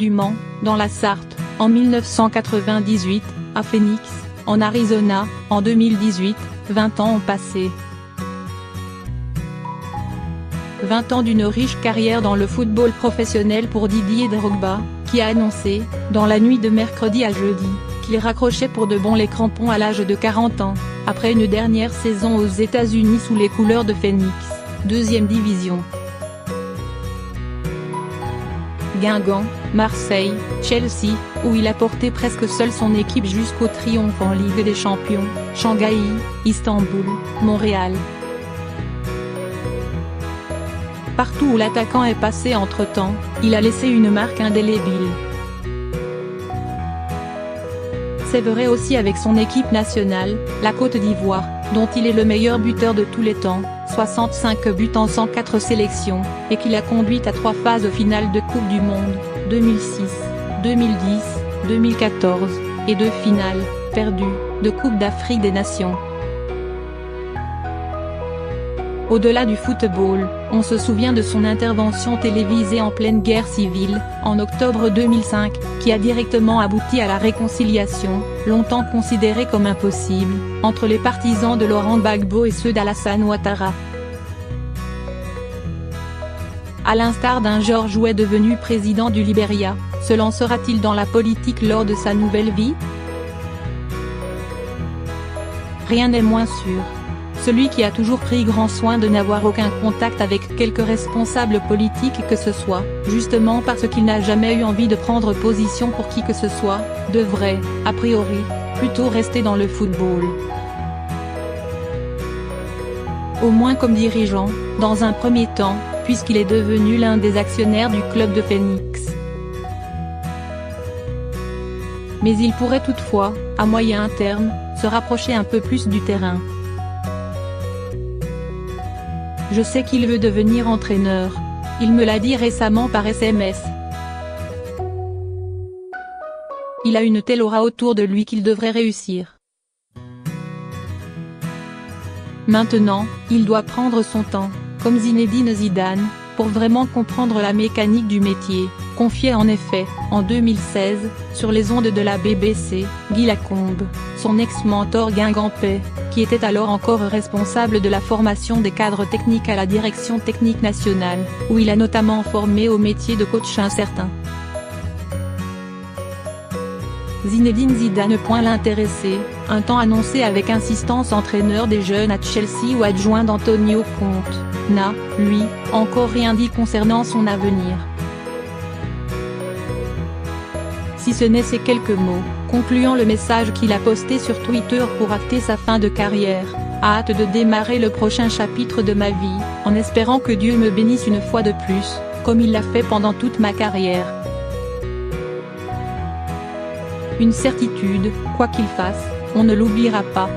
du Mans, dans la Sarthe, en 1998, à Phoenix, en Arizona, en 2018, 20 ans ont passé. 20 ans d'une riche carrière dans le football professionnel pour Didier Drogba, qui a annoncé, dans la nuit de mercredi à jeudi, qu'il raccrochait pour de bon les crampons à l'âge de 40 ans, après une dernière saison aux États-Unis sous les couleurs de Phoenix, 2e division. Guingamp, Marseille, Chelsea, où il a porté presque seul son équipe jusqu'au triomphe en Ligue des Champions, Shanghai, Istanbul, Montréal. Partout où l'attaquant est passé entre-temps, il a laissé une marque indélébile. C'est vrai aussi avec son équipe nationale, la Côte d'Ivoire, dont il est le meilleur buteur de tous les temps, 65 buts en 104 sélections, et qui l'a conduite à 3 phases finales de Coupe du Monde, 2006, 2010, 2014, et 2 finales, perdues, de Coupe d'Afrique des Nations. Au-delà du football, on se souvient de son intervention télévisée en pleine guerre civile, en octobre 2005, qui a directement abouti à la réconciliation, longtemps considérée comme impossible, entre les partisans de Laurent Gbagbo et ceux d'Alassane Ouattara. À l'instar d'un George Weah devenu président du Libéria, se lancera-t-il dans la politique lors de sa nouvelle vie? Rien n'est moins sûr. Celui qui a toujours pris grand soin de n'avoir aucun contact avec quelque responsable politique que ce soit, justement parce qu'il n'a jamais eu envie de prendre position pour qui que ce soit, devrait, a priori, plutôt rester dans le football. Au moins comme dirigeant, dans un premier temps, puisqu'il est devenu l'un des actionnaires du club de Phoenix. Mais il pourrait toutefois, à moyen terme, se rapprocher un peu plus du terrain. Je sais qu'il veut devenir entraîneur. Il me l'a dit récemment par SMS. Il a une telle aura autour de lui qu'il devrait réussir. Maintenant, il doit prendre son temps, comme Zinedine Zidane, pour vraiment comprendre la mécanique du métier, confiait en effet, en 2016, sur les ondes de la BBC, Guy Lacombe, son ex-mentor guingampais, qui était alors encore responsable de la formation des cadres techniques à la direction technique nationale, où il a notamment formé au métier de coach un certain Zinedine Zidane. L'intéressé, un temps annoncé avec insistance entraîneur des jeunes à Chelsea ou adjoint d'Antonio Conte, n'a, lui, encore rien dit concernant son avenir. Si ce n'est ces quelques mots, concluant le message qu'il a posté sur Twitter pour acter sa fin de carrière, hâte de démarrer le prochain chapitre de ma vie, en espérant que Dieu me bénisse une fois de plus, comme il l'a fait pendant toute ma carrière. Une certitude, quoi qu'il fasse, on ne l'oubliera pas.